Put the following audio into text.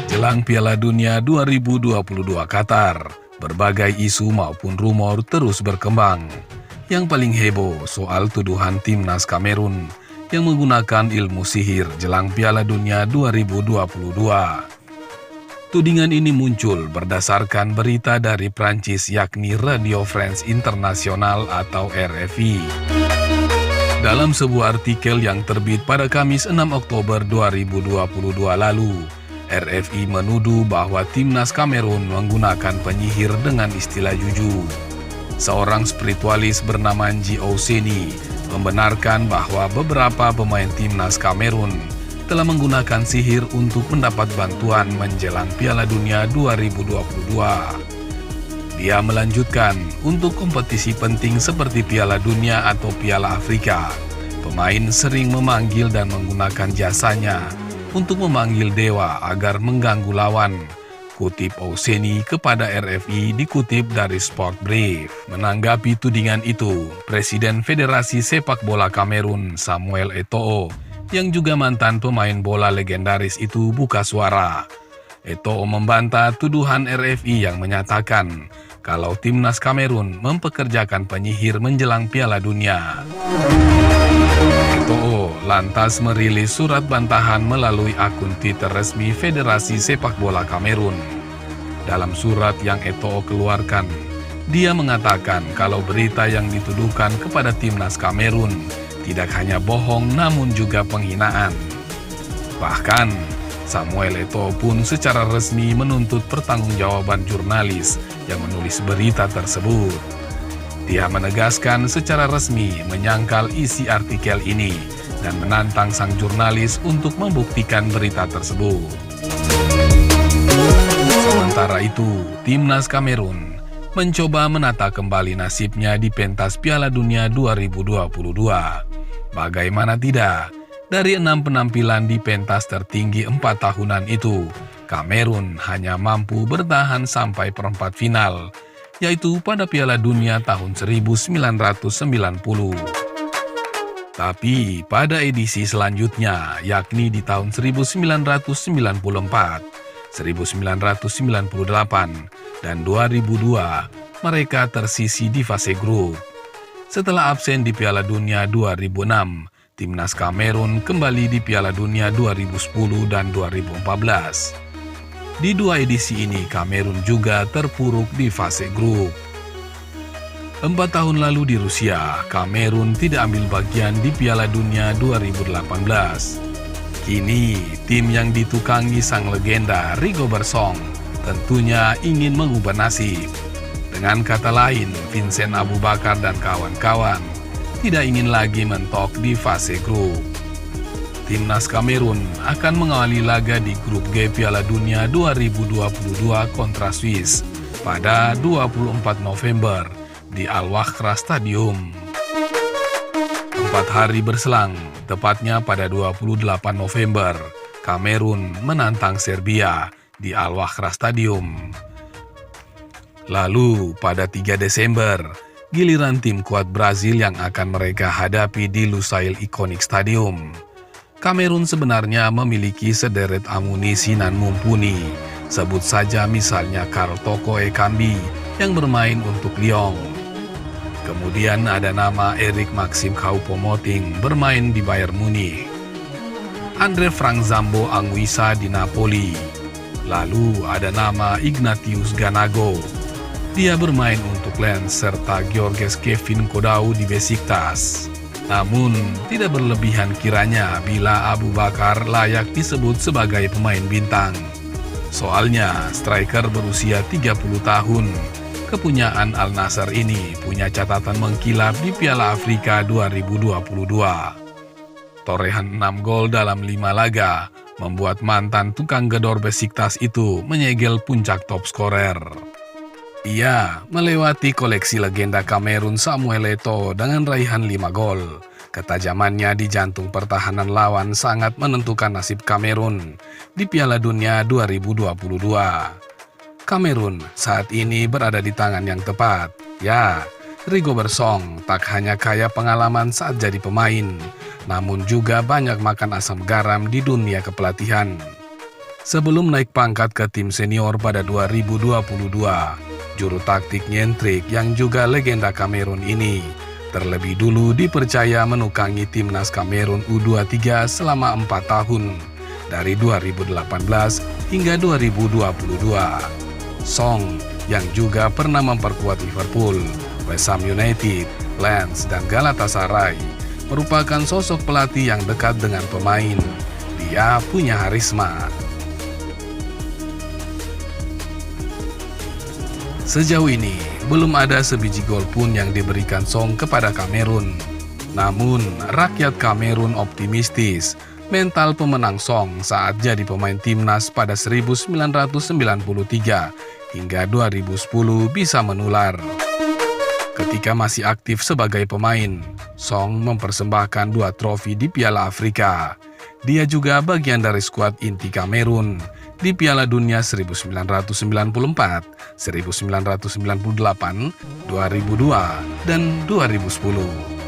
Jelang Piala Dunia 2022 Qatar, berbagai isu maupun rumor terus berkembang. Yang paling heboh soal tuduhan timnas Kamerun yang menggunakan ilmu sihir jelang Piala Dunia 2022. Tudingan ini muncul berdasarkan berita dari Prancis yakni Radio France International atau RFI. Dalam sebuah artikel yang terbit pada Kamis 6 Oktober 2022 lalu, RFI menuduh bahwa timnas Kamerun menggunakan penyihir dengan istilah juju. Seorang spiritualis bernama Nji Ouseni membenarkan bahwa beberapa pemain timnas Kamerun telah menggunakan sihir untuk mendapat bantuan menjelang Piala Dunia 2022. Dia melanjutkan, untuk kompetisi penting seperti Piala Dunia atau Piala Afrika, pemain sering memanggil dan menggunakan jasanya untuk memanggil dewa agar mengganggu lawan. Kutip Ouseni kepada RFI dikutip dari Sport Brief. Menanggapi tudingan itu, Presiden Federasi Sepak Bola Kamerun Samuel Eto'o yang juga mantan pemain bola legendaris itu buka suara. Eto'o membantah tuduhan RFI yang menyatakan kalau timnas Kamerun mempekerjakan penyihir menjelang Piala Dunia. Eto'o lantas merilis surat bantahan melalui akun Twitter resmi Federasi Sepak Bola Kamerun. Dalam surat yang Eto'o keluarkan, dia mengatakan kalau berita yang dituduhkan kepada timnas Kamerun tidak hanya bohong namun juga penghinaan. Bahkan, Samuel Eto'o pun secara resmi menuntut pertanggungjawaban jurnalis yang menulis berita tersebut. Dia menegaskan secara resmi menyangkal isi artikel ini dan menantang sang jurnalis untuk membuktikan berita tersebut. Sementara itu, timnas Kamerun mencoba menata kembali nasibnya di pentas Piala Dunia 2022. Bagaimana tidak, dari 6 penampilan di pentas tertinggi 4 tahunan itu, Kamerun hanya mampu bertahan sampai perempat final, yaitu pada Piala Dunia tahun 1990. Tapi pada edisi selanjutnya, yakni di tahun 1994, 1998, dan 2002, mereka tersisi di fase grup. Setelah absen di Piala Dunia 2006, timnas Kamerun kembali di Piala Dunia 2010 dan 2014. Di 2 edisi ini, Kamerun juga terpuruk di fase grup. 4 tahun lalu di Rusia, Kamerun tidak ambil bagian di Piala Dunia 2018. Kini, tim yang ditukangi sang legenda Rigobert Song tentunya ingin mengubah nasib. Dengan kata lain, Vincent Aboubakar dan kawan-kawan tidak ingin lagi mentok di fase grup. Timnas Kamerun akan mengawali laga di grup G Piala Dunia 2022 kontra Swiss pada 24 November di Al-Wakhra Stadium. 4 hari berselang, tepatnya pada 28 November, Kamerun menantang Serbia di Al-Wakhra Stadium. Lalu pada 3 Desember, giliran tim kuat Brazil yang akan mereka hadapi di Lusail Iconic Stadium. Kamerun sebenarnya memiliki sederet amunisi nan mumpuni. Sebut saja misalnya Karl Toko Ekambi yang bermain untuk Lyon. Kemudian ada nama Eric Maxim Choupo-Moting bermain di Bayern Munich. Andre Frank Zambo Anguissa di Napoli. Lalu ada nama Ignatius Ganago. Dia bermain untuk Lens serta Georges Kevin Kodau di Besiktas. Namun, tidak berlebihan kiranya bila Aboubakar layak disebut sebagai pemain bintang. Soalnya, striker berusia 30 tahun, kepunyaan Al Nassr ini punya catatan mengkilap di Piala Afrika 2022. Torehan 6 gol dalam 5 laga membuat mantan tukang gedor Besiktas itu menyegel puncak top skorer. Ia melewati koleksi legenda Kamerun Samuel Eto'o dengan raihan 5 gol. Ketajamannya di jantung pertahanan lawan sangat menentukan nasib Kamerun di Piala Dunia 2022. Kamerun saat ini berada di tangan yang tepat. Ya, Rigobert Song tak hanya kaya pengalaman saat jadi pemain, namun juga banyak makan asam garam di dunia kepelatihan. Sebelum naik pangkat ke tim senior pada 2022, juru taktik nyentrik yang juga legenda Kamerun ini terlebih dulu dipercaya menukangi timnas Kamerun U23 selama 4 tahun, dari 2018 hingga 2022. Song yang juga pernah memperkuat Liverpool, West Ham United, Lens, dan Galatasaray merupakan sosok pelatih yang dekat dengan pemain. Dia punya harisma. Sejauh ini, belum ada sebiji gol pun yang diberikan Song kepada Kamerun. Namun, rakyat Kamerun optimistis mental pemenang Song saat jadi pemain timnas pada 1993 hingga 2010 bisa menular. Ketika masih aktif sebagai pemain, Song mempersembahkan 2 trofi di Piala Afrika. Dia juga bagian dari skuad inti Kamerun di Piala Dunia 1994, 1998, 2002, dan 2010.